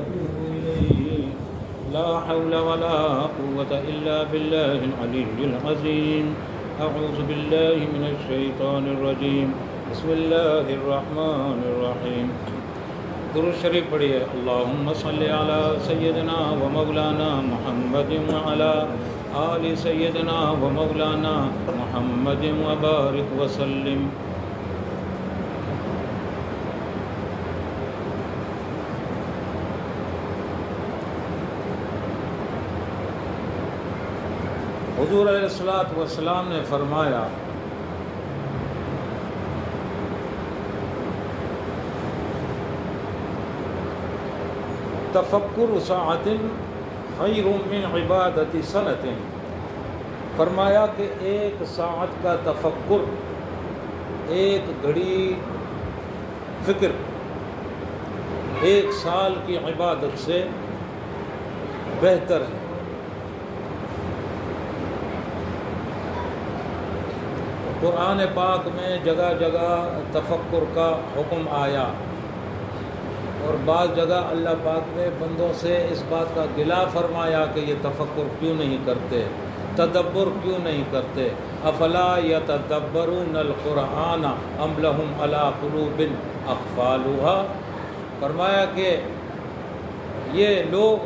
وأتوب إليه لا حول ولا قوة إلا بالله العلي العظيم أعوذ بالله من الشيطان الرجيم بسم الله الرحمن الرحيم درود شریف پڑھیے اللہم صلی علی سیدنا و مولانا محمد وعلی آل سیدنا و مولانا محمد وبارک وسلم. حضور علیہ الصلوۃ والسلام نے فرمایا تفکر ساعت خیر من عبادت سنت. فرمایا کہ ایک ساعت کا تفکر، ایک گھڑی فکر، ایک سال کی عبادت سے بہتر ہے. قرآن پاک میں جگہ جگہ تفکر کا حکم آیا، اور بعض جگہ اللہ پاک نے بندوں سے اس بات کا گلہ فرمایا کہ یہ تفکر کیوں نہیں کرتے، تدبر کیوں نہیں کرتے. افلا یتدبرون القرآن ام لہم علی قلوب اقفالها. فرمایا کہ یہ لوگ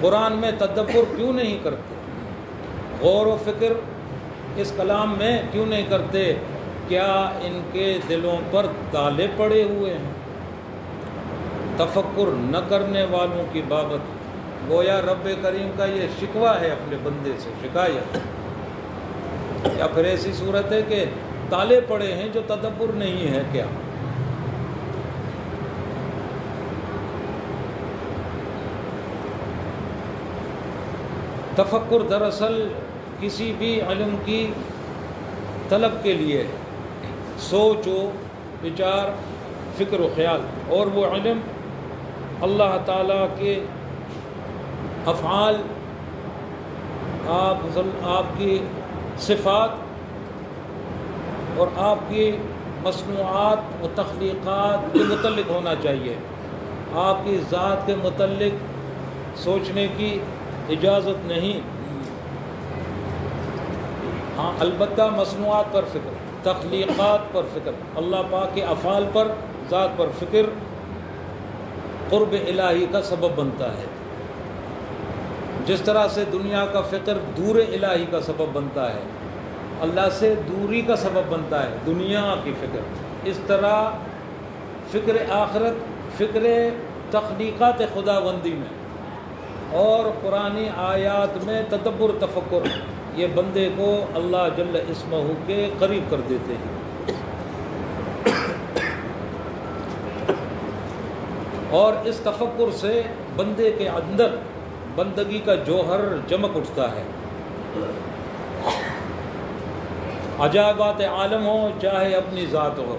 قرآن میں تدبر کیوں نہیں کرتے، غور و فکر اس کلام میں کیوں نہیں کرتے؟ کیا ان کے دلوں پر تالے پڑے ہوئے ہیں؟ تفکر نہ کرنے والوں کی بابت گویا رب کریم کا یہ شکوہ ہے اپنے بندے سے، شکایت. یا پھر ایسی صورت ہے کہ تالے پڑے ہیں جو تدبر نہیں ہے کیا؟ تفکر دراصل کسی بھی علم کی طلب کے لیے سوچ و وچار، فکر و خیال، اور وہ علم اللہ تعالیٰ کے افعال، آپ کی صفات اور آپ کی مصنوعات و تخلیقات کے متعلق ہونا چاہیے. آپ کی ذات کے متعلق سوچنے کی اجازت نہیں. ہاں البتہ مصنوعات پر فکر، تخلیقات پر فکر، اللہ پاک کے افعال پر، ذات پر فکر قرب الہی کا سبب بنتا ہے. جس طرح سے دنیا کا فکر دور الہی کا سبب بنتا ہے، اللہ سے دوری کا سبب بنتا ہے دنیا کی فکر، اس طرح فکر آخرت، فکر تخلیقات خداوندی میں اور قرآنی آیات میں تدبر، تفکر، یہ بندے کو اللہ جل اسمہ کے قریب کر دیتے ہیں. اور اس تفکر سے بندے کے اندر بندگی کا جوہر چمک اٹھتا ہے. عجائبات عالم ہو چاہے اپنی ذات ہو،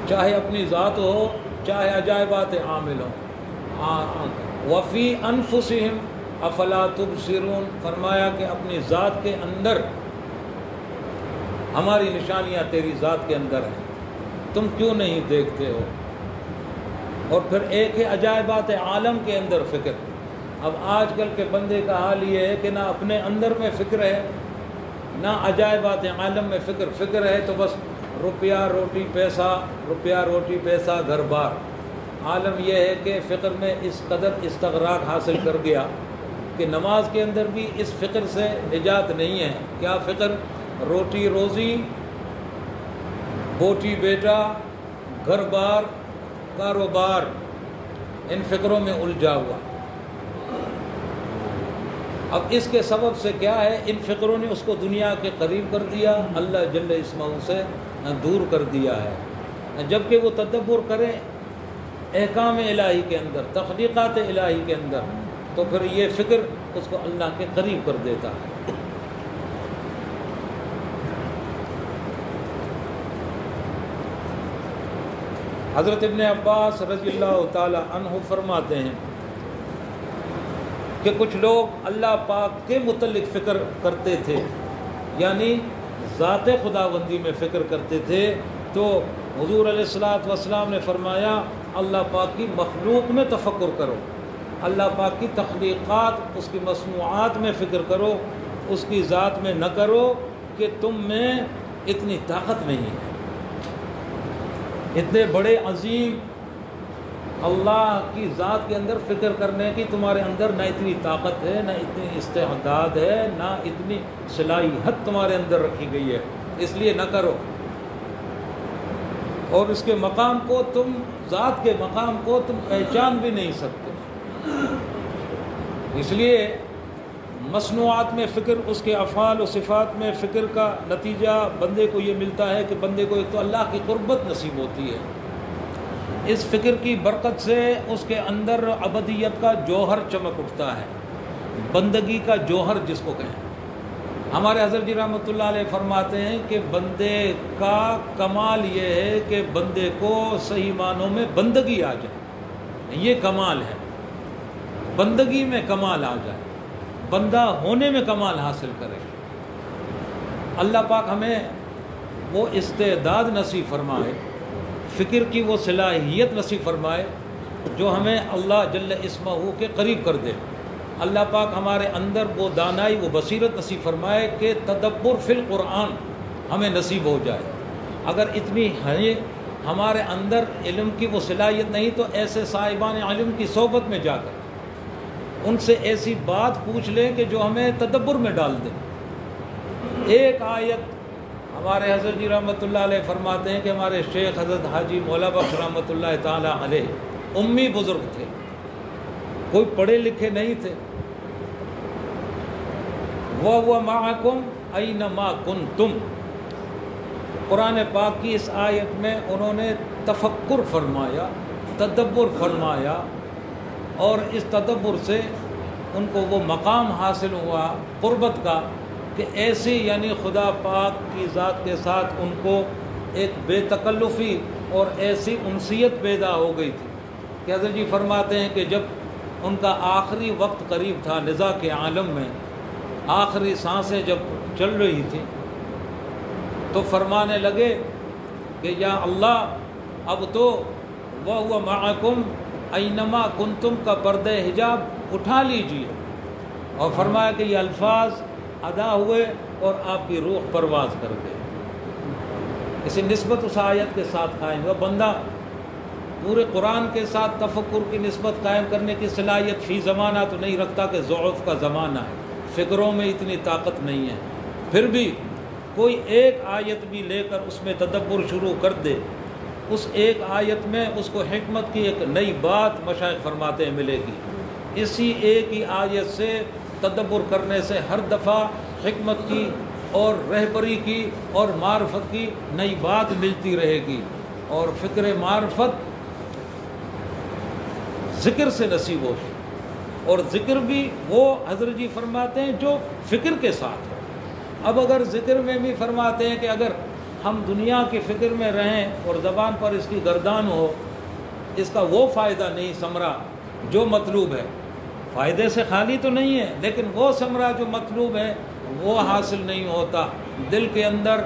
چاہے اپنی ذات ہو چاہے عجائبات عامل ہوں. وفی انفسہم افلا تبصرون. فرمایا کہ اپنی ذات کے اندر ہماری نشانیاں تیری ذات کے اندر ہیں، تم کیوں نہیں دیکھتے ہو؟ اور پھر ایک ہے عجائبات عالم کے اندر فکر. اب آج کل کے بندے کا حال یہ ہے کہ نہ اپنے اندر میں فکر ہے، نہ عجائبات عالم میں فکر. فکر ہے تو بس روپیہ روٹی پیسہ، روپیہ روٹی پیسہ گھر بار. عالم یہ ہے کہ فکر میں اس قدر استغراق حاصل کر گیا کہ نماز کے اندر بھی اس فکر سے نجات نہیں ہے. کیا فکر؟ روٹی روزی، بوٹی بیٹا، گھر بار، کاروبار، ان فکروں میں الجھا ہوا. اب اس کے سبب سے کیا ہے؟ ان فکروں نے اس کو دنیا کے قریب کر دیا، اللہ جل اسمہ سے دور کر دیا ہے. جبکہ وہ تدبر کرے احکام الہی کے اندر، تخلیقات الہی کے اندر، تو پھر یہ فکر اس کو اللہ کے قریب کر دیتا ہے. حضرت ابن عباس رضی اللہ تعالی عنہ فرماتے ہیں کہ کچھ لوگ اللہ پاک کے متعلق فکر کرتے تھے، یعنی ذات خداوندی میں فکر کرتے تھے، تو حضور علیہ الصلوۃ والسلام نے فرمایا اللہ پاک کی مخلوق میں تفکر کرو، اللہ پاک کی تخلیقات، اس کی مصنوعات میں فکر کرو، اس کی ذات میں نہ کرو کہ تم میں اتنی طاقت نہیں ہے۔ اتنے بڑے عظیم اللہ کی ذات کے اندر فکر کرنے کی تمہارے اندر نہ اتنی طاقت ہے، نہ اتنی استعداد ہے، نہ اتنی صلاحیت تمہارے اندر رکھی گئی ہے، اس لیے نہ کرو۔ اور اس کے مقام کو تم، ذات کے مقام کو تم پہچان بھی نہیں سکتے۔ اس لیے مصنوعات میں فکر، اس کے افعال و صفات میں فکر کا نتیجہ بندے کو یہ ملتا ہے کہ بندے کو ایک تو اللہ کی قربت نصیب ہوتی ہے، اس فکر کی برکت سے اس کے اندر ابدیت کا جوہر چمک اٹھتا ہے، بندگی کا جوہر جس کو کہیں۔ ہمارے حضرت جی رحمۃ اللہ علیہ فرماتے ہیں کہ بندے کا کمال یہ ہے کہ بندے کو صحیح معنوں میں بندگی آ جائے، یہ کمال ہے، بندگی میں کمال آ جائے، بندہ ہونے میں کمال حاصل کرے۔ اللہ پاک ہمیں وہ استعداد نصیب فرمائے، فکر کی وہ صلاحیت نصیب فرمائے جو ہمیں اللہ جل اسمہ کے قریب کر دے۔ اللہ پاک ہمارے اندر وہ دانائی، وہ بصیرت نصیب فرمائے کہ تدبر فی القرآن ہمیں نصیب ہو جائے۔ اگر اتنی ہے ہمارے اندر علم کی وہ صلاحیت نہیں تو ایسے صاحبان علم کی صحبت میں جا کر ان سے ایسی بات پوچھ لیں کہ جو ہمیں تدبر میں ڈال دے۔ ایک آیت ہمارے حضرت جی رحمۃ اللہ علیہ فرماتے ہیں کہ ہمارے شیخ حضرت حاجی مولا بخش رحمۃ اللہ تعالیٰ علیہ امی بزرگ تھے، کوئی پڑھے لکھے نہیں تھے۔ وَهُوَ مَعَكُمْ أَيْنَمَا كُنْتُمْ، قرآن پاک کی اس آیت میں انہوں نے تفکر فرمایا، تدبر فرمایا، اور اس تدبر سے ان کو وہ مقام حاصل ہوا قربت کا کہ ایسی یعنی خدا پاک کی ذات کے ساتھ ان کو ایک بے تکلفی اور ایسی انسیت پیدا ہو گئی تھی کہ حضرت جی فرماتے ہیں کہ جب ان کا آخری وقت قریب تھا نزا کے عالم میں، آخری سانسیں جب چل رہی تھیں تو فرمانے لگے کہ یا اللہ اب تو وَهُوَ مَعَكُمْ أَيْنَمَا كُنْتُمْ کا پردہ حجاب اٹھا لیجئے، اور فرمایا کہ یہ الفاظ ادا ہوئے اور آپ کی روح پرواز کر گئی۔ اسی نسبت اس آیت کے ساتھ قائم ہوا۔ بندہ پورے قرآن کے ساتھ تفکر کی نسبت قائم کرنے کی صلاحیت فی زمانہ تو نہیں رکھتا کہ ضعف کا زمانہ ہے، فکروں میں اتنی طاقت نہیں ہے، پھر بھی کوئی ایک آیت بھی لے کر اس میں تدبر شروع کر دے، اس ایک آیت میں اس کو حکمت کی ایک نئی بات مشائخ فرماتے ہیں ملے گی۔ اسی ایک ہی آیت سے تدبر کرنے سے ہر دفعہ حکمت کی اور رہبری کی اور معرفت کی نئی بات ملتی رہے گی، اور فکر معرفت ذکر سے نصیب ہوتی، اور ذکر بھی وہ حضرت جی فرماتے ہیں جو فکر کے ساتھ ہو۔ اب اگر ذکر میں بھی فرماتے ہیں کہ اگر ہم دنیا کی فکر میں رہیں اور زبان پر اس کی گردان ہو، اس کا وہ فائدہ نہیں ثمرہ جو مطلوب ہے، فائدے سے خالی تو نہیں ہے لیکن وہ ثمرہ جو مطلوب ہے وہ حاصل نہیں ہوتا، دل کے اندر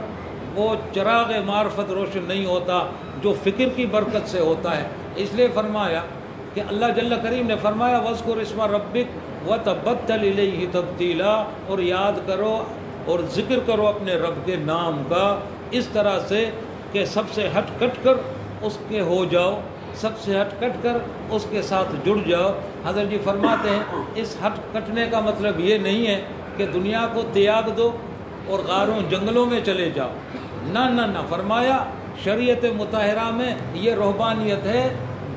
وہ چراغ معرفت روشن نہیں ہوتا جو فکر کی برکت سے ہوتا ہے۔ اس لیے فرمایا کہ اللہ جل کریم نے فرمایا وَاذْكُرِ اسْمَ رَبِّكَ وَتَبَتَّلْ إِلَيْهِ تَبْتِيلًا، اور یاد کرو اور ذکر کرو اپنے رب کے نام کا اس طرح سے کہ سب سے ہٹ کٹ کر اس کے ہو جاؤ، سب سے ہٹ کٹ کر اس کے ساتھ جڑ جاؤ۔ حضرت جی فرماتے ہیں اس ہٹ کٹنے کا مطلب یہ نہیں ہے کہ دنیا کو تیاگ دو اور غاروں جنگلوں میں چلے جاؤ، نہ نہ نہ، فرمایا شریعت مطہرہ میں یہ رہبانیت ہے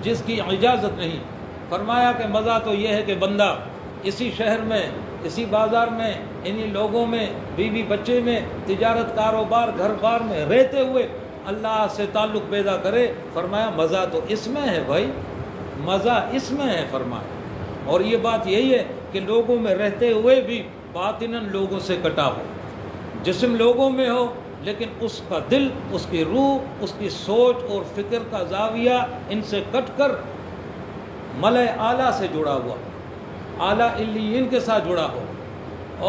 جس کی اجازت نہیں۔ فرمایا کہ مزہ تو یہ ہے کہ بندہ اسی شہر میں، اسی بازار میں، انہی لوگوں میں، بیوی بچے میں، تجارت کاروبار گھر بار میں رہتے ہوئے اللہ سے تعلق پیدا کرے۔ فرمایا مزہ تو اس میں ہے بھائی، مزہ اس میں ہے فرمایا۔ اور یہ بات یہی ہے کہ لوگوں میں رہتے ہوئے بھی باطناً لوگوں سے کٹا ہو، جسم لوگوں میں ہو لیکن اس کا دل، اس کی روح، اس کی سوچ اور فکر کا زاویہ ان سے کٹ کر ملأ اعلیٰ سے جڑا ہوا، اعلیٰ علیین کے ساتھ جڑا ہو،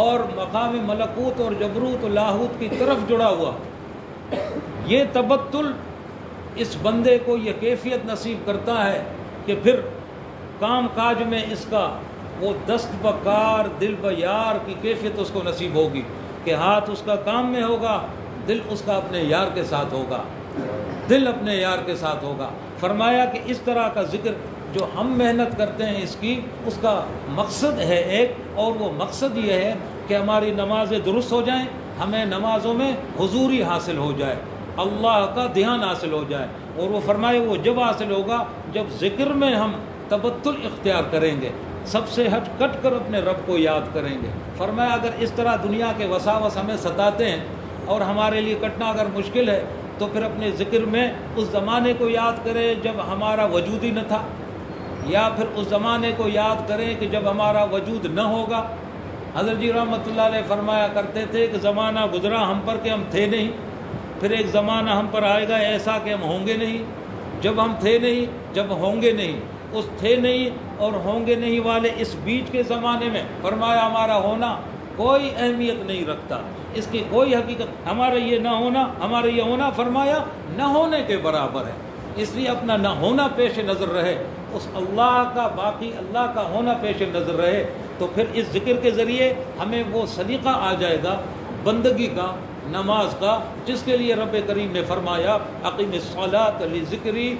اور مقام ملکوت اور جبروت و لاہوت کی طرف جڑا ہوا۔ یہ تبتل اس بندے کو یہ کیفیت نصیب کرتا ہے کہ پھر کام کاج میں اس کا وہ دست بکار دل بیار کی کیفیت اس کو نصیب ہوگی کہ ہاتھ اس کا کام میں ہوگا، دل اس کا اپنے یار کے ساتھ ہوگا، دل اپنے یار کے ساتھ ہوگا۔ فرمایا کہ اس طرح کا ذکر جو ہم محنت کرتے ہیں اس کی، اس کا مقصد ہے ایک، اور وہ مقصد یہ ہے کہ ہماری نمازیں درست ہو جائیں، ہمیں نمازوں میں حضوری حاصل ہو جائے، اللہ کا دھیان حاصل ہو جائے۔ اور وہ فرمائے وہ جب حاصل ہوگا جب ذکر میں ہم تبتل اختیار کریں گے، سب سے ہٹ کٹ کر اپنے رب کو یاد کریں گے۔ فرمایا اگر اس طرح دنیا کے وساوس ہمیں ستاتے ہیں اور ہمارے لیے کٹنا اگر مشکل ہے تو پھر اپنے ذکر میں اس زمانے کو یاد کریں جب ہمارا وجود ہی نہ تھا، یا پھر اس زمانے کو یاد کریں کہ جب ہمارا وجود نہ ہوگا۔ حضرت جی رحمۃ اللہ علیہ فرمایا کرتے تھے کہ زمانہ گزرا ہم پر کہ ہم تھے نہیں، پھر ایک زمانہ ہم پر آئے گا ایسا کہ ہم ہوں گے نہیں، جب ہم تھے نہیں، جب ہوں گے نہیں۔ اس تھے نہیں اور ہوں گے نہیں والے اس بیچ کے زمانے میں فرمایا ہمارا ہونا کوئی اہمیت نہیں رکھتا، اس کی کوئی حقیقت، ہمارا یہ نہ ہونا، ہمارا یہ ہونا فرمایا نہ ہونے کے برابر ہے۔ اس لیے اپنا نہ ہونا پیش نظر رہے، اس اللہ کا، باقی اللہ کا ہونا پیش نظر رہے، تو پھر اس ذکر کے ذریعے ہمیں وہ سلیقہ آ جائے گا بندگی کا، نماز کا، جس کے لیے رب کریم نے فرمایا اقیم الصلاۃ لذکری،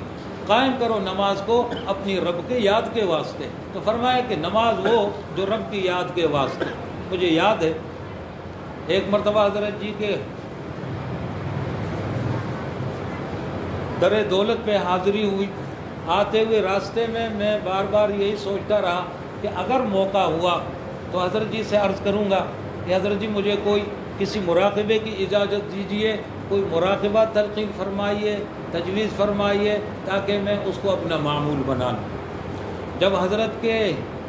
قائم کرو نماز کو اپنی رب کے یاد کے واسطے۔ تو فرمایا کہ نماز وہ جو رب کی یاد کے واسطے۔ مجھے یاد ہے ایک مرتبہ حضرت جی کے در دولت پہ حاضری ہوئی، آتے ہوئے راستے میں میں بار بار یہی سوچتا رہا کہ اگر موقع ہوا تو حضرت جی سے عرض کروں گا کہ حضرت جی مجھے کوئی کسی مراقبے کی اجازت دیجیے، کوئی مراقبہ تلقین فرمائیے، تجویز فرمائیے، تاکہ میں اس کو اپنا معمول بنا لوں۔ جب حضرت کے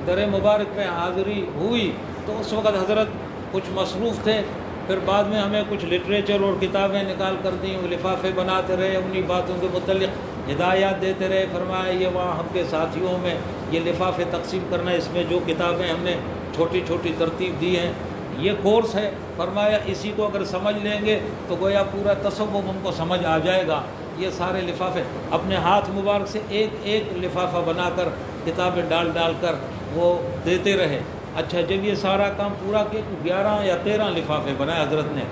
در مبارک پہ حاضری ہوئی تو اس وقت حضرت کچھ مصروف تھے، پھر بعد میں ہمیں کچھ لٹریچر اور کتابیں نکال کر دیں، وہ لفافے بناتے رہے، انہی باتوں کے متعلق ہدایات دیتے رہے۔ فرمایا یہ وہاں ہم کے ساتھیوں میں یہ لفافے تقسیم کرنا، اس میں جو کتابیں ہم نے چھوٹی چھوٹی ترتیب دی ہیں یہ کورس ہے۔ فرمایا اسی کو اگر سمجھ لیں گے تو گویا پورا تصوف ہم کو سمجھ آ جائے گا۔ یہ سارے لفافے اپنے ہاتھ مبارک سے ایک ایک لفافہ بنا کر کتابیں ڈال ڈال کر وہ دیتے رہے۔ اچھا جب یہ سارا کام پورا کیا تو 11 یا 13 لفافے بنائے حضرت نے۔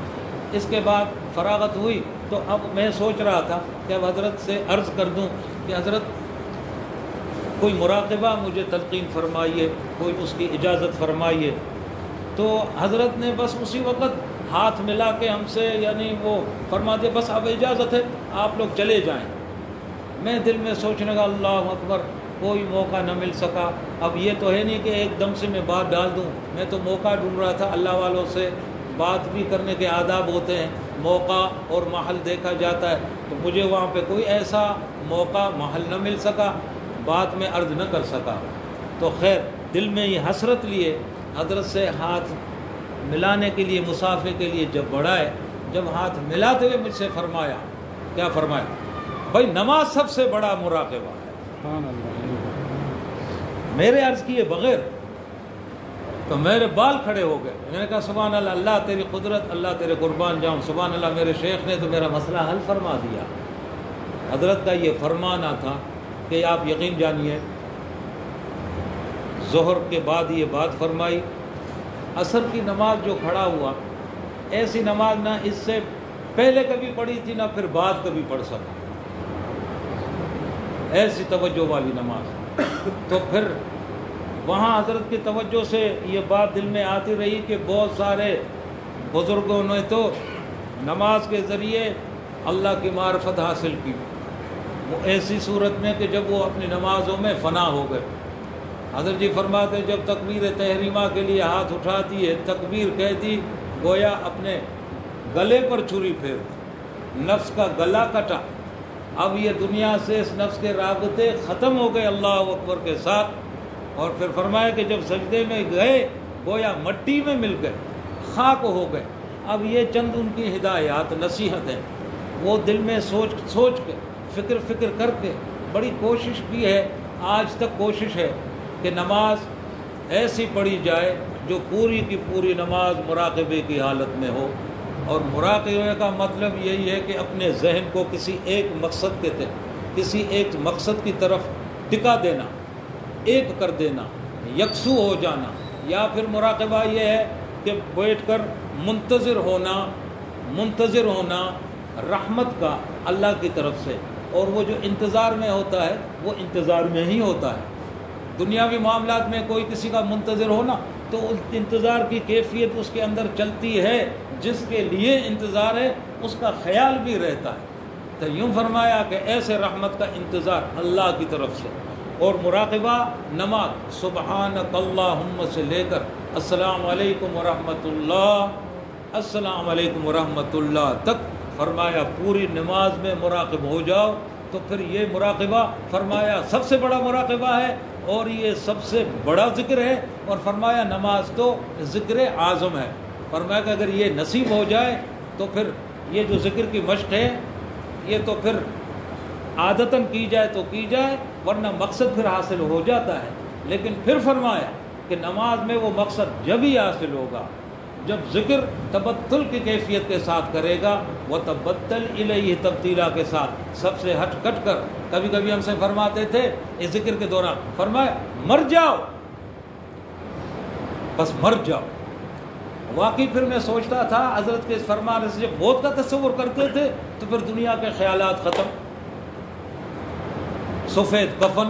اس کے بعد فراغت ہوئی تو اب میں سوچ رہا تھا کہ اب حضرت سے عرض کر دوں کہ حضرت کوئی مراقبہ مجھے تلقین فرمائیے، کوئی اس کی اجازت فرمائیے۔ تو حضرت نے بس اسی وقت ہاتھ ملا کے ہم سے یعنی وہ فرما دیا بس اب اجازت ہے آپ لوگ چلے جائیں۔ میں دل میں سوچنے کا اللہ اکبر، کوئی موقع نہ مل سکا۔ اب یہ تو ہے نہیں کہ ایک دم سے میں بات ڈال دوں، میں تو موقع ڈھونڈ رہا تھا۔ اللہ والوں سے بات بھی کرنے کے آداب ہوتے ہیں، موقع اور محل دیکھا جاتا ہے، تو مجھے وہاں پہ کوئی ایسا موقع محل نہ مل سکا، بات میں عرض نہ کر سکا۔ تو خیر دل میں یہ حسرت لیے حضرت سے ہاتھ ملانے کے لیے، مسافے کے لیے جب بڑھائے، جب ہاتھ ملاتے ہوئے مجھ سے فرمایا، کیا فرمایا؟ بھائی نماز سب سے بڑا مراقبہ ہے۔ میرے عرض کیے بغیر تو میرے بال کھڑے ہو گئے۔ میں نے کہا سبحان اللہ، اللہ تیری قدرت، اللہ تیرے قربان جاؤں، سبحان اللہ، میرے شیخ نے تو میرا مسئلہ حل فرما دیا۔ حضرت کا یہ فرمانا تھا کہ آپ یقین جانیے ظہر کے بعد یہ بات فرمائی، عصر کی نماز جو کھڑا ہوا، ایسی نماز نہ اس سے پہلے کبھی پڑھی تھی نہ پھر بعد کبھی پڑھ سکا، ایسی توجہ والی نماز۔ تو پھر وہاں حضرت کی توجہ سے یہ بات دل میں آتی رہی کہ بہت سارے بزرگوں نے تو نماز کے ذریعے اللہ کی معرفت حاصل کی، وہ ایسی صورت میں کہ جب وہ اپنی نمازوں میں فنا ہو گئے۔ حضرت جی فرماتے جب تکبیر تحریمہ کے لیے ہاتھ اٹھاتی ہے، تکبیر کہتی گویا اپنے گلے پر چھری پھیر، نفس کا گلا کٹا، اب یہ دنیا سے اس نفس کے رابطے ختم ہو گئے اللہ اکبر کے ساتھ۔ اور پھر فرمایا کہ جب سجدے میں گئے گویا مٹی میں مل گئے، خاک ہو گئے۔ اب یہ چند ان کی ہدایات، نصیحت ہیں، وہ دل میں سوچ کے فکر کر کے بڑی کوشش کی ہے، آج تک کوشش ہے کہ نماز ایسی پڑھی جائے جو پوری کی پوری نماز مراقبے کی حالت میں ہو، اور مراقبے کا مطلب یہی ہے کہ اپنے ذہن کو کسی ایک مقصد کے تحت، کسی ایک مقصد کی طرف ٹکا دینا، ایک کر دینا، یکسو ہو جانا. یا پھر مراقبہ یہ ہے کہ بیٹھ کر منتظر ہونا رحمت کا اللہ کی طرف سے. اور وہ جو انتظار میں ہوتا ہے وہ انتظار میں ہی ہوتا ہے. دنیاوی معاملات میں کوئی کسی کا منتظر ہونا تو اس انتظار کی کیفیت اس کے اندر چلتی ہے، جس کے لیے انتظار ہے اس کا خیال بھی رہتا ہے. تو یوں فرمایا کہ ایسے رحمت کا انتظار اللہ کی طرف سے. اور مراقبہ نماز سبحانک اللہم سے لے کر السلام علیکم ورحمۃ اللہ، السلام علیکم ورحمۃ اللہ تک فرمایا پوری نماز میں مراقب ہو جاؤ. تو پھر یہ مراقبہ فرمایا سب سے بڑا مراقبہ ہے اور یہ سب سے بڑا ذکر ہے. اور فرمایا نماز تو ذکر اعظم ہے. فرمایا کہ اگر یہ نصیب ہو جائے تو پھر یہ جو ذکر کی مشق ہے یہ تو پھر عادتاً کی جائے تو کی جائے، ورنہ مقصد پھر حاصل ہو جاتا ہے. لیکن پھر فرمایا کہ نماز میں وہ مقصد جب ہی حاصل ہوگا جب ذکر تبتل کی کیفیت کے ساتھ کرے گا. وہ تبتل الیہ تبتیلا کے ساتھ، سب سے ہٹ کٹ کر. کبھی کبھی ہم سے فرماتے تھے اس ذکر کے دوران، فرمایا مر جاؤ، بس مر جاؤ. واقعی پھر میں سوچتا تھا حضرت کے اس فرمان سے جب موت کا تصور کرتے تھے تو پھر دنیا کے خیالات ختم. سفید کفن،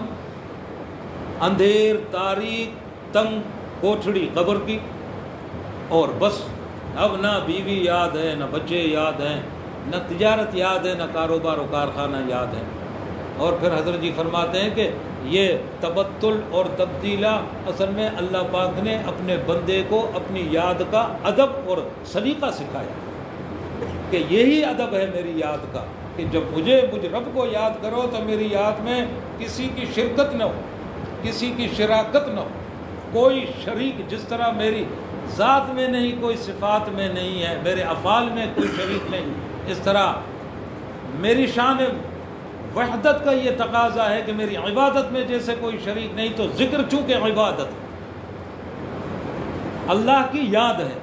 اندھیر تاریک تنگ کوٹھڑی قبر کی، اور بس اب نہ بیوی یاد ہے، نہ بچے یاد ہیں، نہ تجارت یاد ہے، نہ کاروبار و کارخانہ یاد ہے. اور پھر حضرت جی فرماتے ہیں کہ یہ تبتل اور تبدیلہ اصل میں اللہ پاک نے اپنے بندے کو اپنی یاد کا ادب اور سلیقہ سکھایا کہ یہی ادب ہے میری یاد کا کہ جب مجھ رب کو یاد کرو تو میری یاد میں کسی کی شرکت نہ ہو، کسی کی شراکت نہ ہو، کوئی شریک. جس طرح میری ذات میں نہیں، کوئی صفات میں نہیں ہے، میرے افعال میں کوئی شریک نہیں، اس طرح میری شان وحدت کا یہ تقاضا ہے کہ میری عبادت میں جیسے کوئی شریک نہیں. تو ذکر چونکہ عبادت اللہ کی یاد ہے،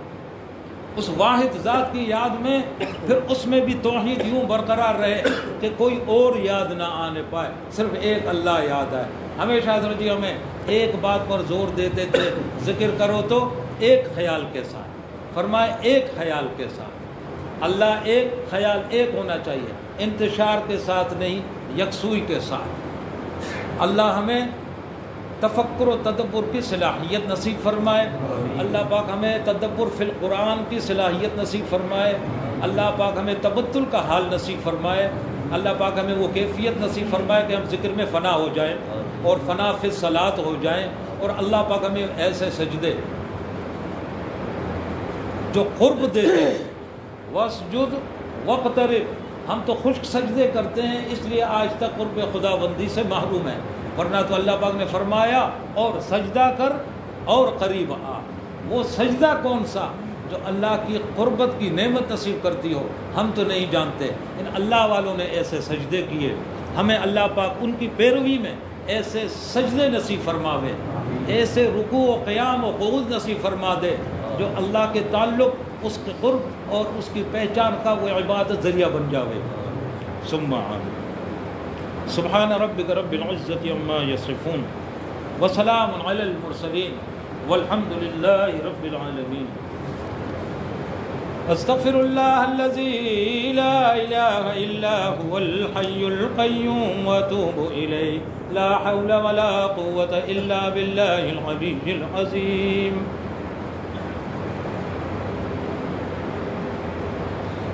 اس واحد ذات کی یاد میں، پھر اس میں بھی توحید یوں برقرار رہے کہ کوئی اور یاد نہ آنے پائے، صرف ایک اللہ یاد آئے. ہمیشہ حضرت جی ہمیں ایک بات پر زور دیتے تھے، ذکر کرو تو ایک خیال کے ساتھ. فرمائے ایک خیال کے ساتھ. اللہ ایک، خیال ایک ہونا چاہیے، انتشار کے ساتھ نہیں، یکسوئی کے ساتھ. اللہ ہمیں تفکر و تدبر کی صلاحیت نصیب فرمائے. اللہ پاک ہمیں تدبر فی القرآن کی صلاحیت نصیب فرمائے. اللہ پاک ہمیں تبتل کا حال نصیب فرمائے. اللہ پاک ہمیں وہ کیفیت نصیب فرمائے کہ ہم ذکر میں فنا ہو جائیں اور فنا فی الصلاۃ ہو جائیں. اور اللہ پاک ہمیں ایسے سجدے جو قرب دیتے ہیں، واسجد واقترب. ہم تو خشک سجدے کرتے ہیں اس لیے آج تک قرب خدا بندی سے محروم ہیں، ورنہ تو اللہ پاک نے فرمایا اور سجدہ کر اور قریب آ. وہ سجدہ کون سا جو اللہ کی قربت کی نعمت نصیب کرتی ہو، ہم تو نہیں جانتے. ان اللہ والوں نے ایسے سجدے کیے. ہمیں اللہ پاک ان کی پیروی میں ایسے سجدے نصیب فرماوے، ایسے رکوع و قیام و قعود نصیب فرما دے جو اللہ کے تعلق، اس کے قرب اور اس کی پہچان کا وہ عبادت ذریعہ بن جاوے. ثم آمین. سبحان ربک رب العزت عما یصفون وسلام علی المرسلین والحمد للہ رب العالمین. استغفر اللہ الذی لا الہ الا هو الحی القیوم واتوب الیہ لا حول ولا قوة الا باللہ العلی العظیم.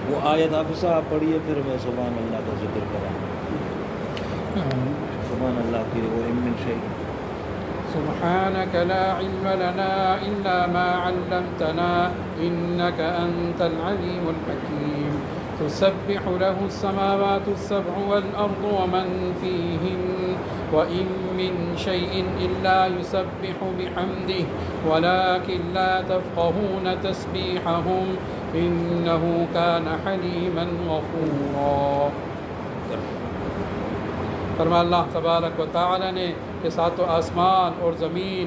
وہ آیت حافظ صاحب پڑھیے، پھر میں سبحان اللہ کا ذکر کراں. سبحان اللہ کی وہ من شیء. سبحانك لا علم لنا إلا ما علمتنا إنك أنت العليم الحكيم. تسبح له السماوات السبع والأرض ومن فيهن وإن من شيء إلا يسبح بحمده ولكن لا تفقهون تسبيحهم إنه كان حليما غفورا. فرما اللہ تبارک و تعالی نے کہ ساتوں آسمان اور زمین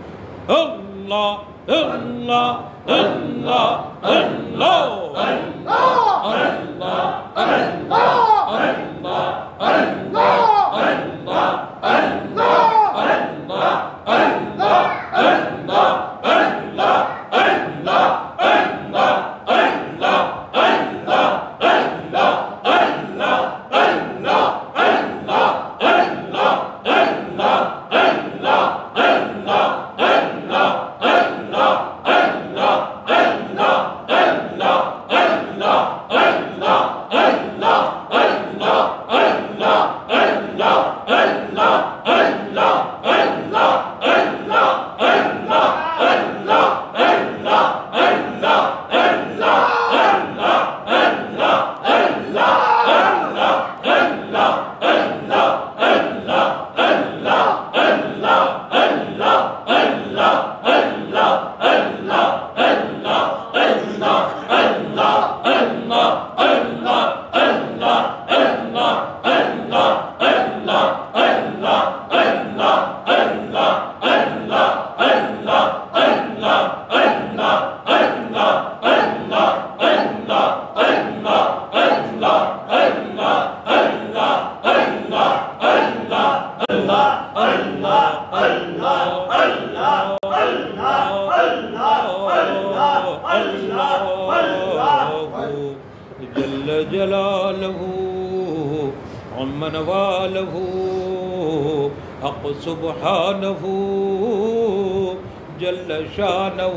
اللہ اللہ اللہ اللہ جل جلالہ عمن والہ حق سبحانہ جل شانہ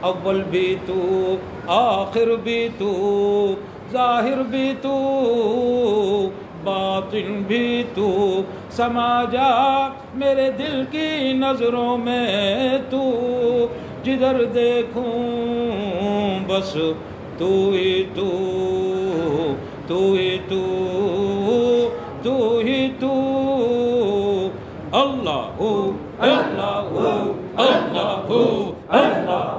اول بھی تو آخر بھی تو ظاہر بھی تو باطن بھی تو سما جا میرے دل کی نظروں میں تو جدھر دیکھوں بس تو ہی تو تو ہی تو تو ہی تو اللہ اللہ اللہ اللہ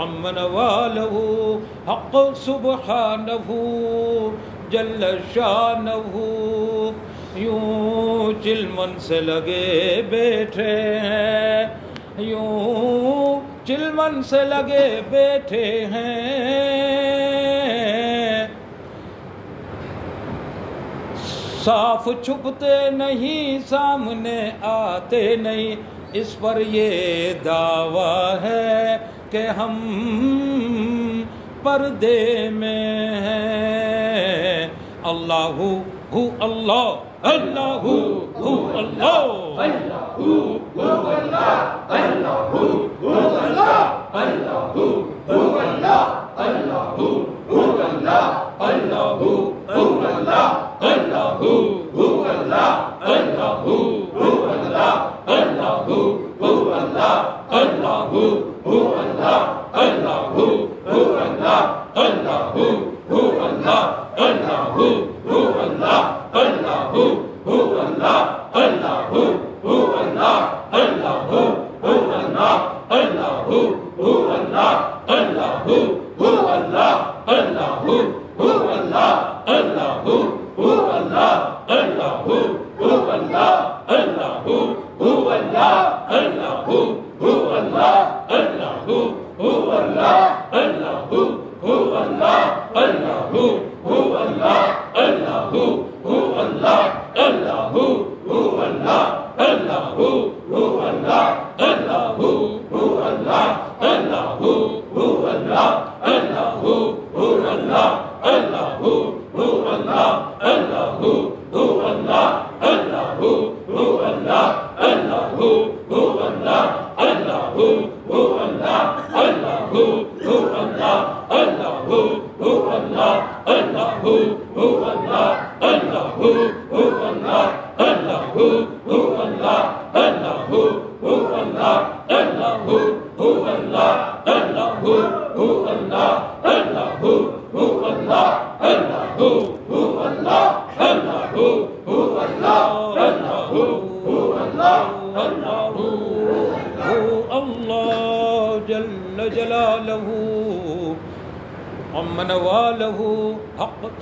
عمن والہ حق سبحانہ جل شانہ یوں چلمن سے لگے بیٹھے ہیں یوں چلمن سے لگے بیٹھے ہیں صاف چھپتے نہیں سامنے آتے نہیں اس پر یہ دعویٰ ہے کہ ہم پردے میں ہیں اللہ ہو اللہ اللہ ہو اللہ اللہ ہو اللہ اللہ ہو اللہ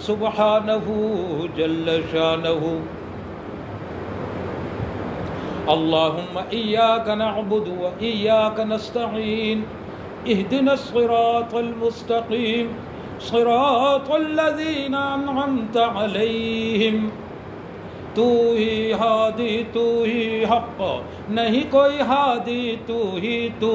سبحانہ جل شانہ اللہم ایاک نعبد و ایاک نستعین اہدنا الصراط المستقیم صراط الذین انعمت علیہم تو ہی ہادی تو ہی حق نہیں کوئی ہادی تو ہی تو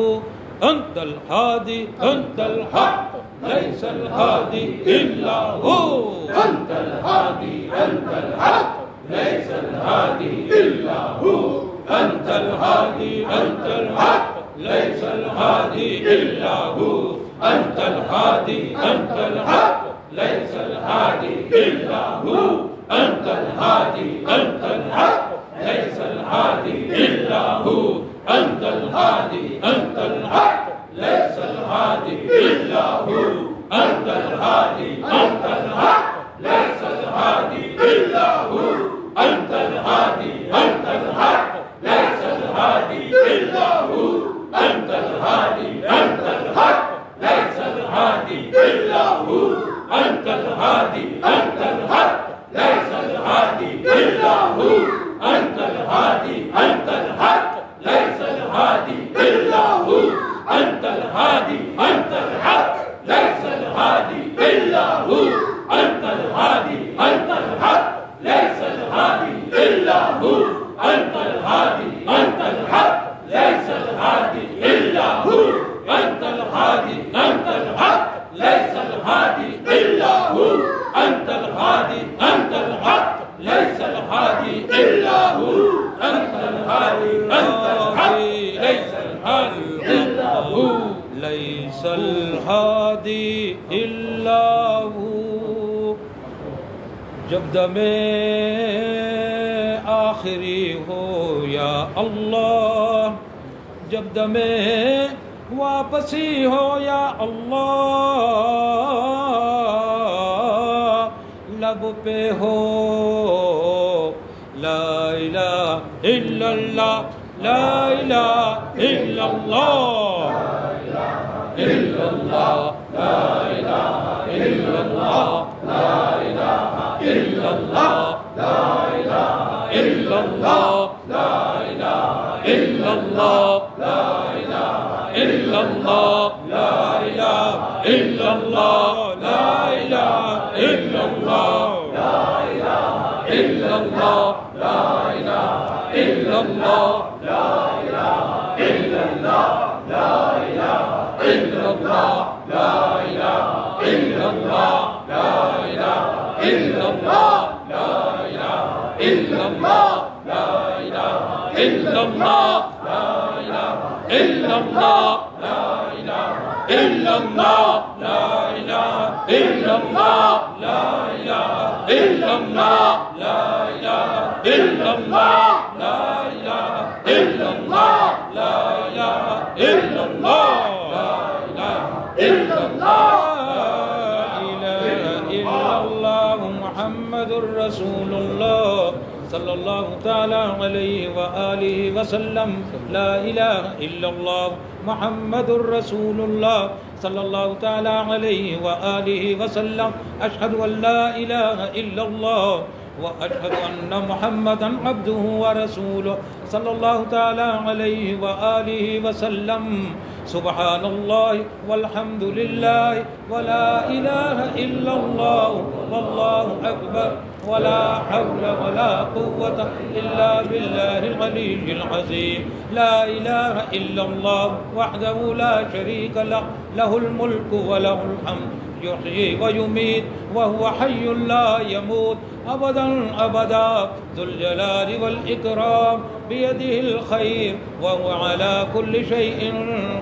انت الہادی انت الحق ليس الهادي إلا هو أنت الهادي أنت الحق ليس الهادي إلا هو أنت الهادي أنت الحق ليس الهادي إلا هو أنت الهادي أنت الحق ليس الهادي إلا هو أنت الهادي أنت الحق ليس الهادي إلا هو أنت الهادي أنت الحق ليس الهادي إلا هو أنت الهادي أنت الحق ليس الهادي إلا هو أنت الهادي أنت الحق ليس الهادي إلا هو أنت الهادي أنت الحق ليس الهادي إلا هو أنت الهادي أنت الحق ليس الهادي إلا هو أنت الهادي أنت الحق ليس الهادي إلا هو أنت الهادي أنت الحق ليس الهادي إلا هو أنت الهادي أنت الحق ليس الهادي إلا هو أنت الهادي أنت الحق ليس الهادي إلا هو أنت الهادي أنت الحق ليس الهادي إلا هو أنت الهادي أنت الحق ليس الهادي إلا هو أنت الهادي أنت الحق ليس الهادي إلا هو ليس الهادي إلا هو جب دم آخری ہو یا اللہ جب دم واپسی ہو یا اللہ لب پہ ہو لا الہ الا اللہ لا الہ الا اللہ الا اللہ لا الہ الا اللہ لا الہ الا اللہ لا الہ الا اللہ لا الہ الا اللہ لا الہ الا اللہ لا الہ الا اللہ لا الہ الا اللہ لا الہ الا اللہ لا الہ الا اللہ لا الہ الا اللہ لا الہ الا اللہ لا الہ الا اللہ لا الہ الا اللہ لا الہ الا اللہ لا الہ الا اللہ لا الہ الا اللہ لا الہ إلا الله لا إله إلا الله لا إله إلا الله لا إله إلا الله لا إله إلا الله لا إله إلا الله لا إله إلا الله لا إله إلا الله محمد رسول الله صلی اللہ تعالی علیہ وآلہ وسلم لا الہ الا اللہ محمد الرسول اللہ صلی اللہ تعالی علیہ وآلہ وسلم اشہد ان لا الہ الا اللہ واشہد ان محمدا عبدہ ورسولہ صلی اللہ تعالی علیہ وآلہ وسلم سبحان اللہ والحمد للہ ولا الہ الا اللہ واللہ اکبر ولا حول ولا قوة إلا بالله العلي العظيم لا إله إلا الله وحده لا شريك له له الملك وله الحمد يحيي ويميت وهو حي لا يموت أبدا أبدا ذو الجلال والإكرام بيده الخير وهو على كل شيء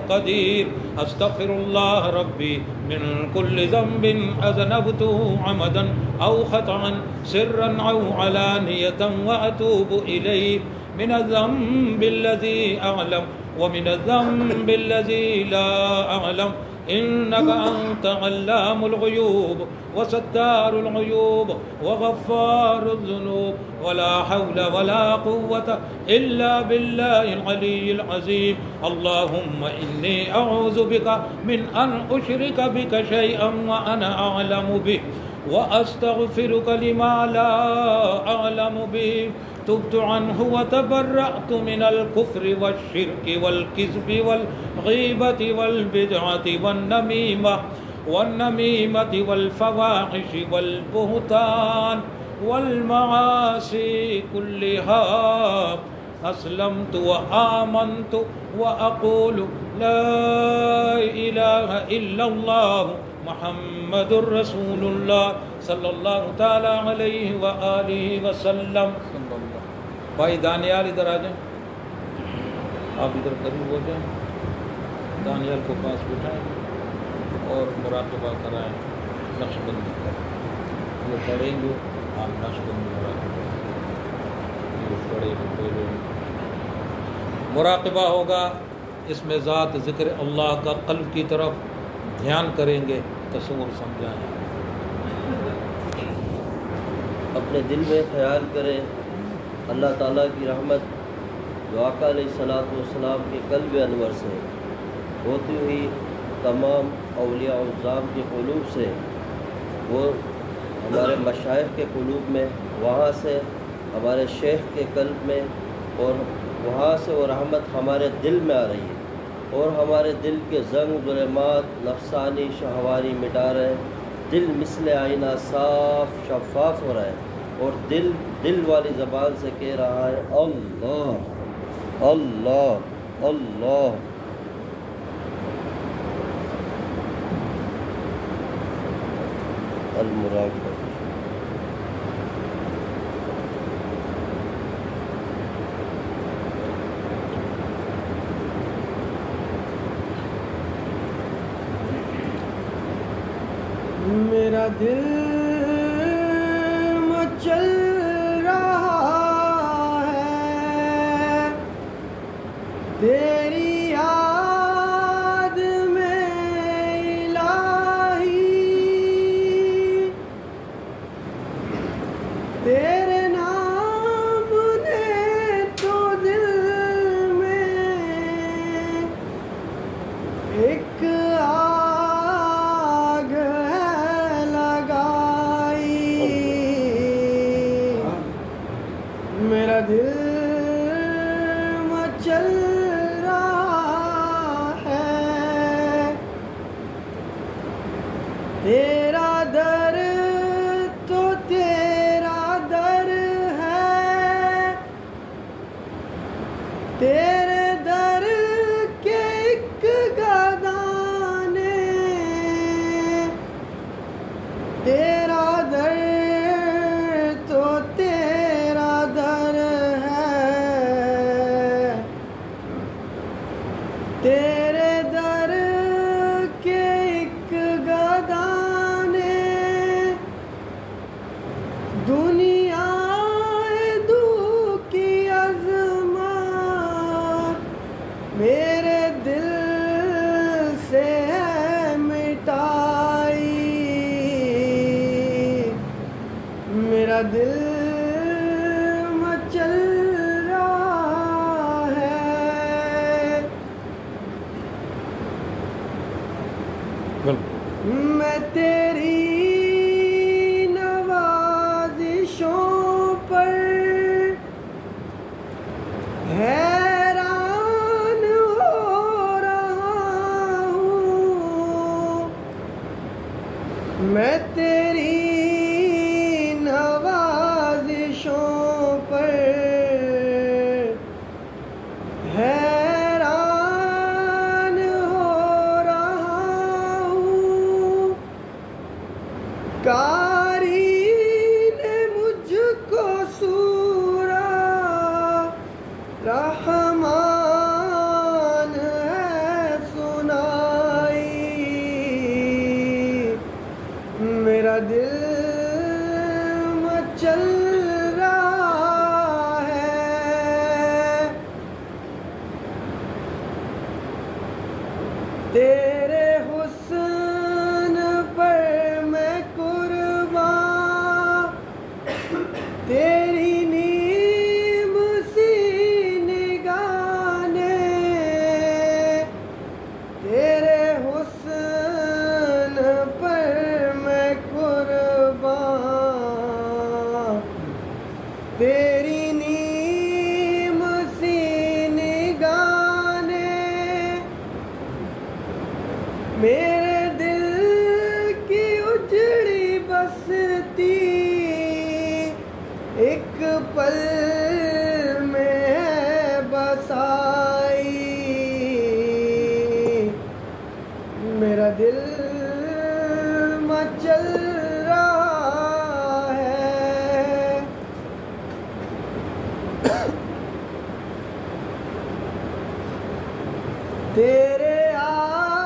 قدير أستغفر الله ربي من كل ذنب أذنبته عمدا أو خطأ سرا أو علانية وأتوب إليه من الذنب الذي أعلم ومن الذنب الذي لا أعلم إنك أنت علام الغيوب وستار العيوب وغفار الذنوب ولا حول ولا قوة إلا بالله العلي العظيم اللهم إني أعوذ بك من أن أشرك بك شيئا وأنا أعلم به وأستغفرك لما لا أعلم به تبت عنه وتبرأت من الكفر والشرك والكذب والغيبة والبدعة والنميمة والفواحش والبهتان والمعاصي كلها أسلمت وآمنت وأقول لا إله إلا الله محمد رسول اللہ صلی اللہ تعالی علیہ وآلہ وسلم بھائی دانیال ادھر آ جائیں آپ ادھر قریب ہو جائیں دانیال کو پاس بٹھائیں اور مراقبہ کرائیں نقش بندی کریں یہ پڑھیں گے آپ نقش بندی مراقبہ یہ پڑھے ہوئے مراقبہ ہوگا اس میں ذات ذکر اللہ کا قلب کی طرف دھیان کریں گے تصور سمجھائیں اپنے دل میں خیال کریں اللہ تعالیٰ کی رحمت جو آقا علیہ السلام کے قلب انور سے ہوتی ہوئی تمام اولیاء و اعظام کے قلوب سے وہ ہمارے مشائخ کے قلوب میں وہاں سے ہمارے شیخ کے قلب میں اور وہاں سے وہ رحمت ہمارے دل میں آ رہی ہے اور ہمارے دل کے زنگ ظلمات نفسانی شہوانی مٹا رہے دل مثل آئینہ صاف شفاف ہو رہا ہے اور دل والی زبان سے کہہ رہا ہے اللہ اللہ اللہ المراقبہ میرا دل مچل رہا ہے تیری یاد میں الہی تیرے نام نے تو دل میں ایک میرا دل مچل رہا ہے تیرا در تو تیرا در ہے تیرے در کے ایک گدانے تیرا در تو تیرا در ہے تیرے در میں تیری نوازشوں پر حیران ہو رہا ہوں، میں تیری نوازشوں پر حیران ہو رہا ہوں، کاری نے مجھ کو سورہ رحمان ہے سنائی، میرا دل مچل رہا ہے تیرے حسن پر میں قربان، تیری نیم سی نگاہ نے تیرے حسن پر میں قربان، تیری نیم سی نگاہ نے میرے دل کی اجڑی بستی ایک پل میں ہے بسائی، میرا دل مچل رہا ہے تیرے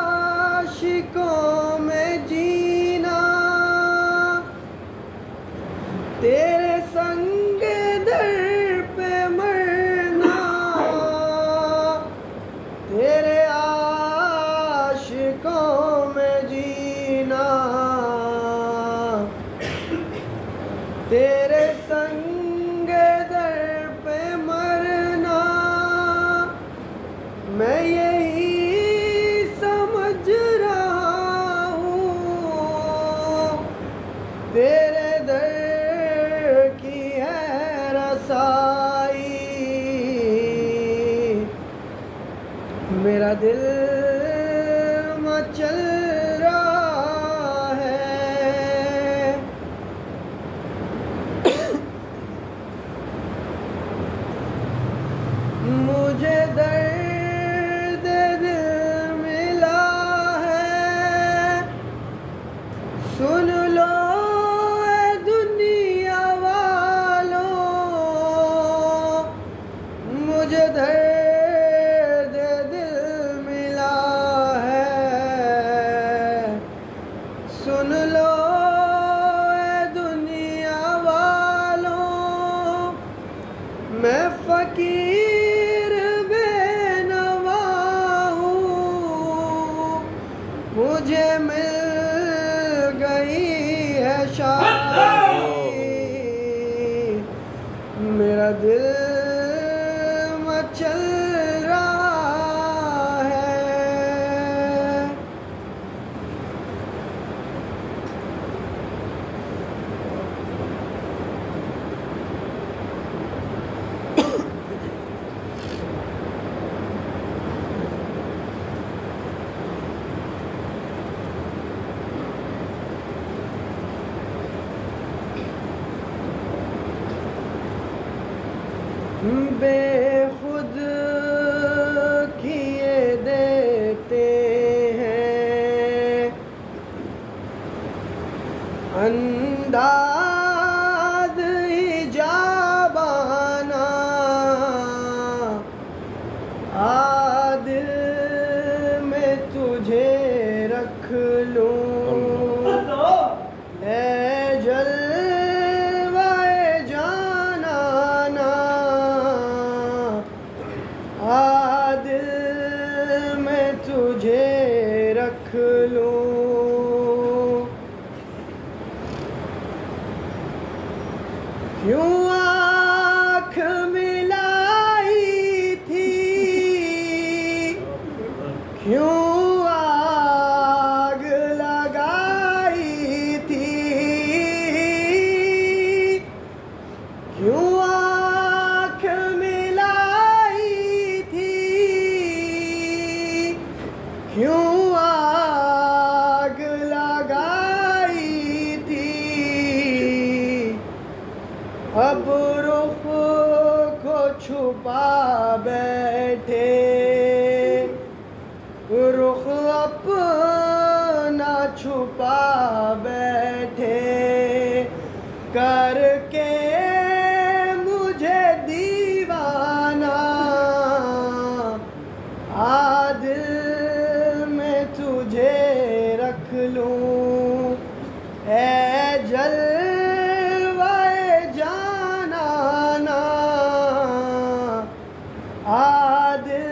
عاشقوں میں جینا، تیرے سنگ در پہ مرنا، تیرے عاشقوں میں جینا، تیرے سنگ در پہ مرنا، میں یہی سمجھ رہا ہوں تیرے در کی ہے رسائی، میرا دل مچل رہا ہے مجھے درد دل ملا ہے، سن لو اے دنیا والوں، مجھے درد دل ملا ہے، سن لو اے دنیا والوں، میں فقیر بے نوا ہوں، مجھے مل گئی ہے شادی، میرا دل مچل رہا ہے بے خود کیے دیتے ہیں انداز حجابانہ، عادل میں تجھے رکھ لوں اے جلوہ جانانا، عادل میں تجھے رکھ لوں، کیوں آنکھ ملائی تھی، کیوں آگ بیٹھے رخ اپنا چھپا بیٹھے کر کے مجھے دیوانہ عادل میں تجھے رکھ لوں اے جلوے جانانا عادل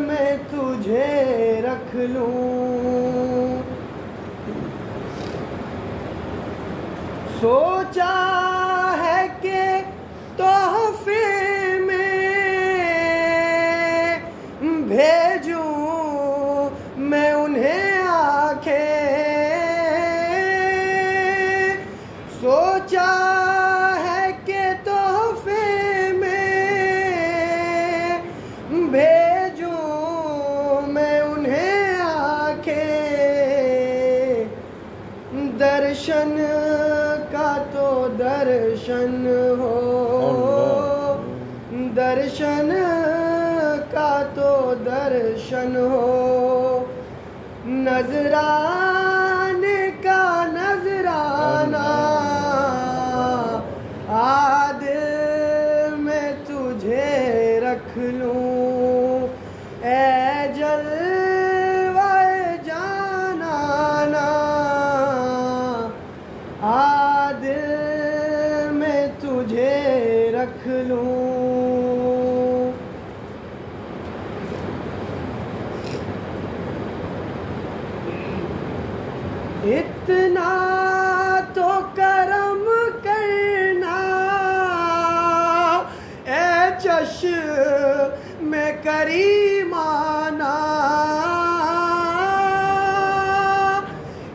میں تجھے رکھ لوں سوچا ہے کہ تحفے بھیجوں میں انہیں آنکھیں سوچا ہے کہ تحفے میں بھیجوں میں انہیں آنکھیں درشن کا تو درشن ہو درشن کا تو درشن ہو نذرانے کا نذرانہ عادل میں تجھے رکھ لوں اے جلوے جانانا عادل میں تجھے رکھ لوں اتنا تو کرم کرنا اے چشم کریمانہ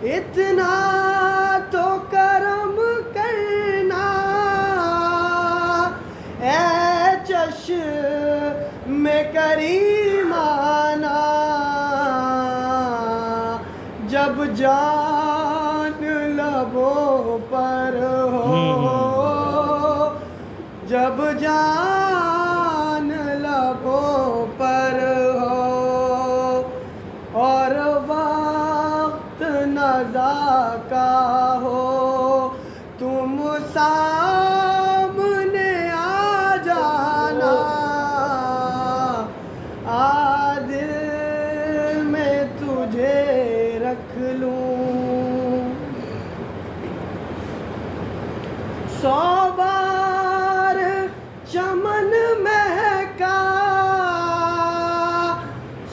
اتنا تو کرم کرنا اے چشم کریمانہ جب جان لبوں پر ہو جب جان لبوں پر ہو اور وقت نزا کا ہو تم سامنے آ جانا عادل میں تجھے رکھ لوں 100 بار چمن مہکا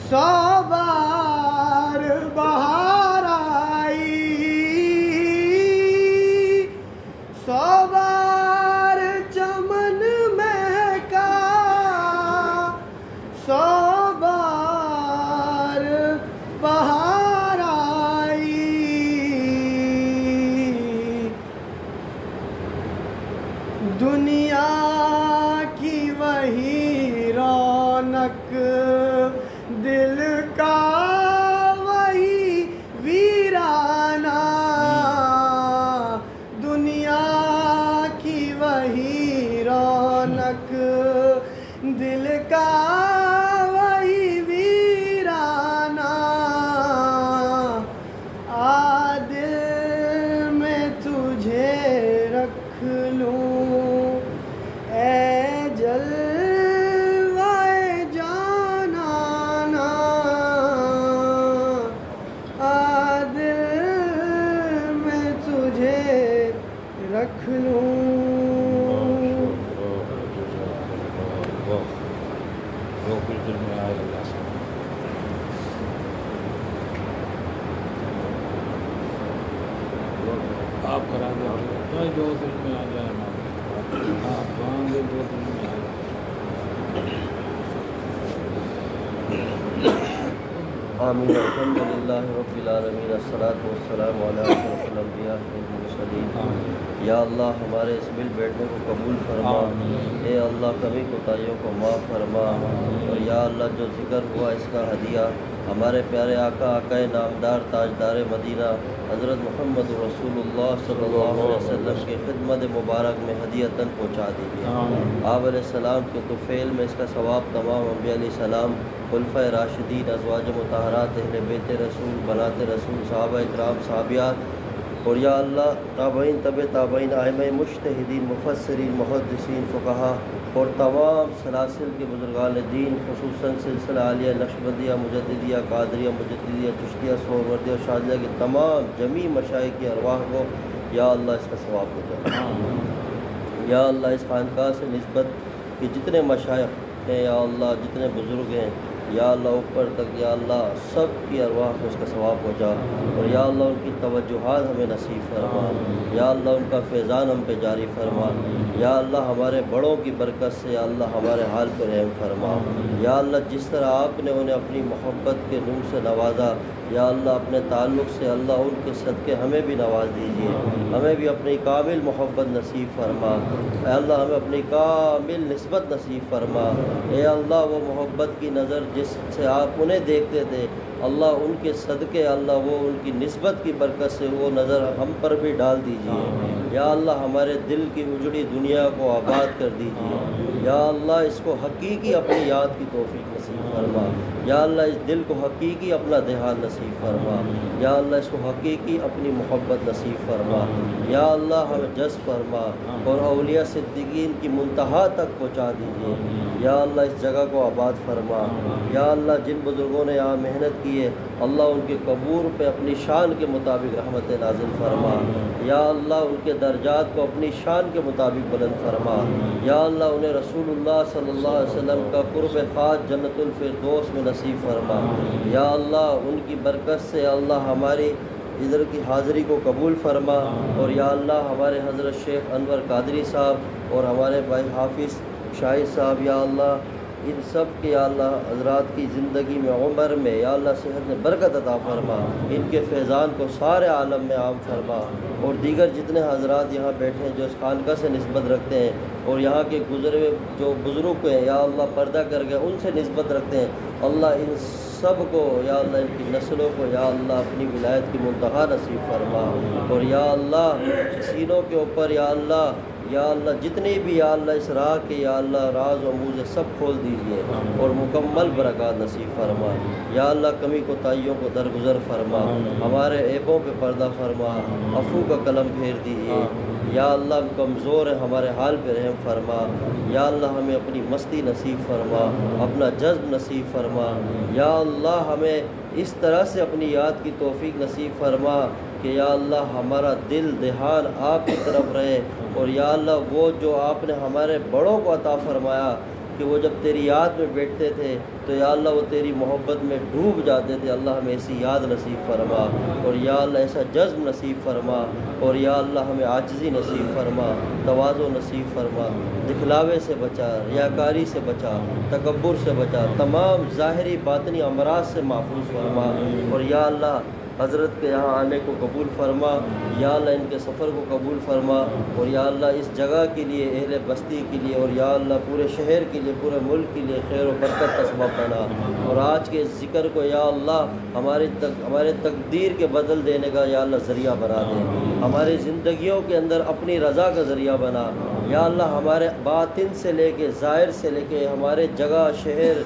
100 بار بہار آئی 100 بار چمن مہکا 100 بار بہار آئی دنیا کی وہی رونق دل کا وہی ویرانہ دنیا کی وہی رونق دل کا وہی ویرانہ عادل میں تجھے رکھ لوں اے جلوے جانانا عادل میں تجھے رکھ لوں آپ کرا دیں جو دل میں آ جائے آپ کہیں گے جو دل میں آ جائے آمین الحمدللہ رب العالمین الصلاۃ والسلام علی اشرف الانبیاء والمرسلین یا اللہ ہمارے اس مل بیٹھنے کو قبول فرما اے اللہ کمی کوتاہیوں کو معاف فرما اور یا اللہ جو ذکر ہوا اس کا ہدیہ ہمارے پیارے آقا آقائے نامدار تاجدار مدینہ حضرت محمد رسول اللہ صلی اللہ علیہ وسلم کی خدمت مبارک میں ہدیتاً پہنچا دیجیے۔ آپ علیہ السلام کے طفیل میں اس کا ثواب تمام انبیاء علیہ السلام، خلفۂ راشدین، ازواج مطہرات، اہل بیت رسول، بنات رسول، صحابہ اکرام، صحابیات، اور یا اللہ تابعین، طب تابعین، ائمہ مجتہدین، مفسرین، محدثین، فقہا اور تمام سلاسل کے بزرگان دین، خصوصاً سلسلہ عالیہ، نقشبندیہ، مجددیہ، قادریہ، مجددیہ، چشتیہ، سہروردی اور شاذلیہ کے تمام جمیع مشائخ کی ارواح کو یا اللہ اس کا ثواب دے۔ یا اللہ اس خانقاہ سے نسبت کے جتنے مشائخ ہیں یا اللہ، جتنے بزرگ ہیں یا اللہ اوپر تک یا اللہ سب کی ارواح کو اس کا ثواب پہنچا، اور یا اللہ ان کی توجہات ہمیں نصیب فرما، یا اللہ ان کا فیضان ہم پہ جاری فرما، یا اللہ ہمارے بڑوں کی برکت سے یا اللہ ہمارے حال پہ رحم فرما، یا اللہ جس طرح آپ نے انہیں اپنی محبت کے نور سے نوازا، یا اللہ اپنے تعلق سے اللہ ان کے صدقے ہمیں بھی نواز دیجیے، ہمیں بھی اپنی کامل محبت نصیب فرما، اے اللہ ہمیں اپنی کامل نسبت نصیب فرما، اے اللہ وہ محبت کی نظر جس سے آپ انہیں دیکھتے تھے اللہ ان کے صدقے اللہ وہ ان کی نسبت کی برکت سے وہ نظر ہم پر بھی ڈال دیجیے، یا اللہ ہمارے دل کی اجڑی دنیا کو آباد کر دیجیے، یا اللہ اس کو حقیقی اپنی یاد کی توفیق نصیب فرما، یا اللہ اس دل کو حقیقی اپنا دھیان نصیب فرما، یا اللہ اس کو حقیقی اپنی محبت نصیب فرما، یا اللہ ہمیں جذب فرما اور اولیاء صدیقین کی منتہا تک پہنچا دیجیے، یا اللہ اس جگہ کو آباد فرما، یا اللہ جن بزرگوں نے یہاں محنت کی ہے اللہ ان کے قبور پہ اپنی شان کے مطابق رحمت نازل فرما، یا اللہ ان کے درجات کو اپنی شان کے مطابق بلند فرما، یا اللہ انہیں رسول اللہ صلی اللہ علیہ وسلم کا قرب خاص جنت الفردوس میں نصیب فرما، یا اللہ ان کی برکت سے اللہ ہماری ادھر کی حاضری کو قبول فرما، اور یا اللہ ہمارے حضرت شیخ انور قادری صاحب اور ہمارے بھائی حافظ شاہد صاحب یا اللہ ان سب کے یا اللہ حضرات کی زندگی میں عمر میں یا اللہ صحت میں برکت عطا فرما، ان کے فیضان کو سارے عالم میں عام فرما، اور دیگر جتنے حضرات یہاں بیٹھے ہیں جو اس خانقاہ سے نسبت رکھتے ہیں اور یہاں کے گزرے ہوئے جو بزرگ ہیں یا اللہ پردہ کر گئے ان سے نسبت رکھتے ہیں اللہ ان سب کو یا اللہ ان کی نسلوں کو یا اللہ اپنی ولایت کی منتہا نصیب فرما، اور یا اللہ سینوں کے اوپر یا اللہ جتنی بھی یا اللہ اس راہ کے یا اللہ راز و موزے سب کھول دیجیے اور مکمل برکات نصیب فرما، یا اللہ کمی کوتاہیوں کو درگزر فرما، ہمارے عیبوں پہ پردہ فرما، عفو کا قلم پھیر دیجیے، یا اللہ ہم کمزور ہیں ہمارے حال پہ رحم فرما، یا اللہ ہمیں اپنی مستی نصیب فرما، اپنا جذب نصیب فرما، یا اللہ ہمیں اس طرح سے اپنی یاد کی توفیق نصیب فرما کہ یا اللہ ہمارا دل دھیان آپ کی طرف رہے، اور یا اللہ وہ جو آپ نے ہمارے بڑوں کو عطا فرمایا کہ وہ جب تیری یاد میں بیٹھتے تھے تو یا اللہ وہ تیری محبت میں ڈوب جاتے تھے، اللہ ہمیں ایسی یاد نصیب فرما، اور یا اللہ ایسا جذب نصیب فرما، اور یا اللہ ہمیں عاجزی نصیب فرما، تواضع نصیب فرما، دکھلاوے سے بچا، ریاکاری سے بچا، تکبر سے بچا، تمام ظاہری باطنی امراض سے محفوظ فرما، اور یا اللہ حضرت کے یہاں آنے کو قبول فرما، یا اللہ ان کے سفر کو قبول فرما، اور یا اللہ اس جگہ کے لیے اہل بستی کے لیے اور یا اللہ پورے شہر کے لیے پورے ملک کے لیے خیر و برکت کا سبب بنا، اور آج کے اس ذکر کو یا اللہ ہمارے تقدیر کے بدل دینے کا یا اللہ ذریعہ بنا دے، ہماری زندگیوں کے اندر اپنی رضا کا ذریعہ بنا، یا اللہ ہمارے باطن سے لے کے ظاہر سے لے کے ہمارے جگہ شہر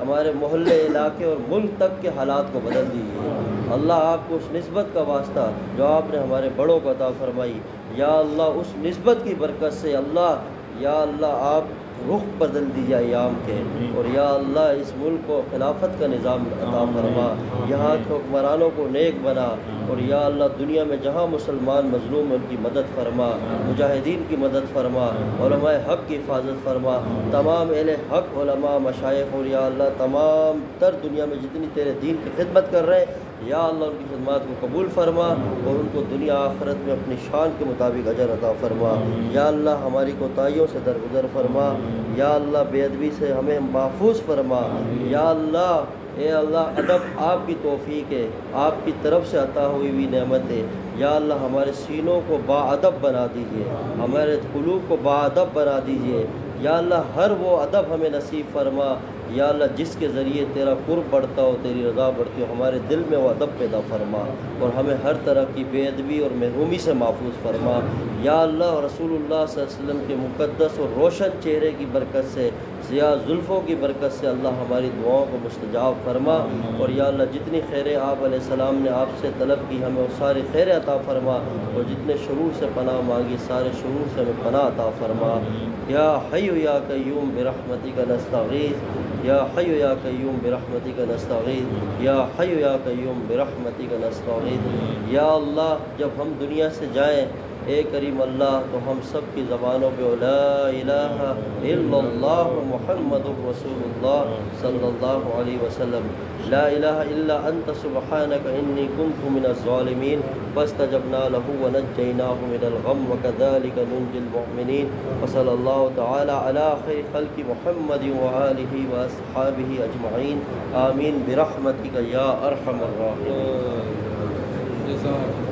ہمارے محلے علاقے اور ملک تک کے حالات کو بدل دیجیے، اللہ آپ کو اس نسبت کا واسطہ جو آپ نے ہمارے بڑوں کو عطا فرمائی یا اللہ اس نسبت کی برکت سے اللہ یا اللہ آپ رخ بدل دیجیے ایام کے، اور یا اللہ اس ملک کو خلافت کا نظام عطا فرما، یہاں کے حکمرانوں کو نیک بنا، اور یا اللہ دنیا میں جہاں مسلمان مظلوم ان کی مدد فرما، مجاہدین کی مدد فرما، علماء حق کی حفاظت فرما، تمام اہل حق علماء مشائخ اور یا اللہ تمام تر دنیا میں جتنی تیرے دین کی خدمت کر رہے ہیں یا اللہ ان کی خدمات کو قبول فرما، اور ان کو دنیا آخرت میں اپنی شان کے مطابق اجر عطا فرما، یا اللہ ہماری کوتاہیوں سے درگزر فرما، یا اللہ بے ادبی سے ہمیں محفوظ فرما، یا اللہ اے اللہ ادب آپ کی توفیق ہے، آپ کی طرف سے عطا ہوئی نعمت ہے، یا اللہ ہمارے سینوں کو باادب بنا دیجیے، ہمارے قلوب کو باادب بنا دیجیے، یا اللہ ہر وہ ادب ہمیں نصیب فرما یا اللہ جس کے ذریعے تیرا قرب بڑھتا ہو، تیری رضا بڑھتی ہو، ہمارے دل میں وہ ادب پیدا فرما اور ہمیں ہر طرح کی بے ادبی اور محرومی سے محفوظ فرما۔ یا اللہ رسول اللہ صلی اللہ علیہ وسلم کے مقدس اور روشن چہرے کی برکت سے، سیاہ زلفوں کی برکت سے اللہ ہماری دعاؤں کو مستجاب فرما، اور یا اللہ جتنی خیریں آپ علیہ السلام نے آپ سے طلب کی ہمیں وہ ساری خیریں عطا فرما، اور جتنے شرور سے پناہ مانگی سارے شرور سے ہمیں پناہ عطا فرما۔ یا حی یا قیوم برحمتک نستغیث، یا حی یا قیوم برحمتک نستغیث، یا حی یا قیوم برحمتک نستغیث۔ یا اللہ جب ہم دنیا سے جائیں اے کریم اللہ تو ہم سب کی زبانوں پہ لا الہ الا اللہ محمد رسول اللہ صلی اللہ علیہ وسلم، لا الہ الا انت سبحانک انی کنت من الظالمین، فاستجبنا له ونجیناہ من الغم وکذالک ننجی المؤمنین، وصلی اللہ تعالی علی خیر خلق محمد وآلہ واصحابہ اجمعین، آمین برحمتک یا ارحم الراحمین۔ جزاک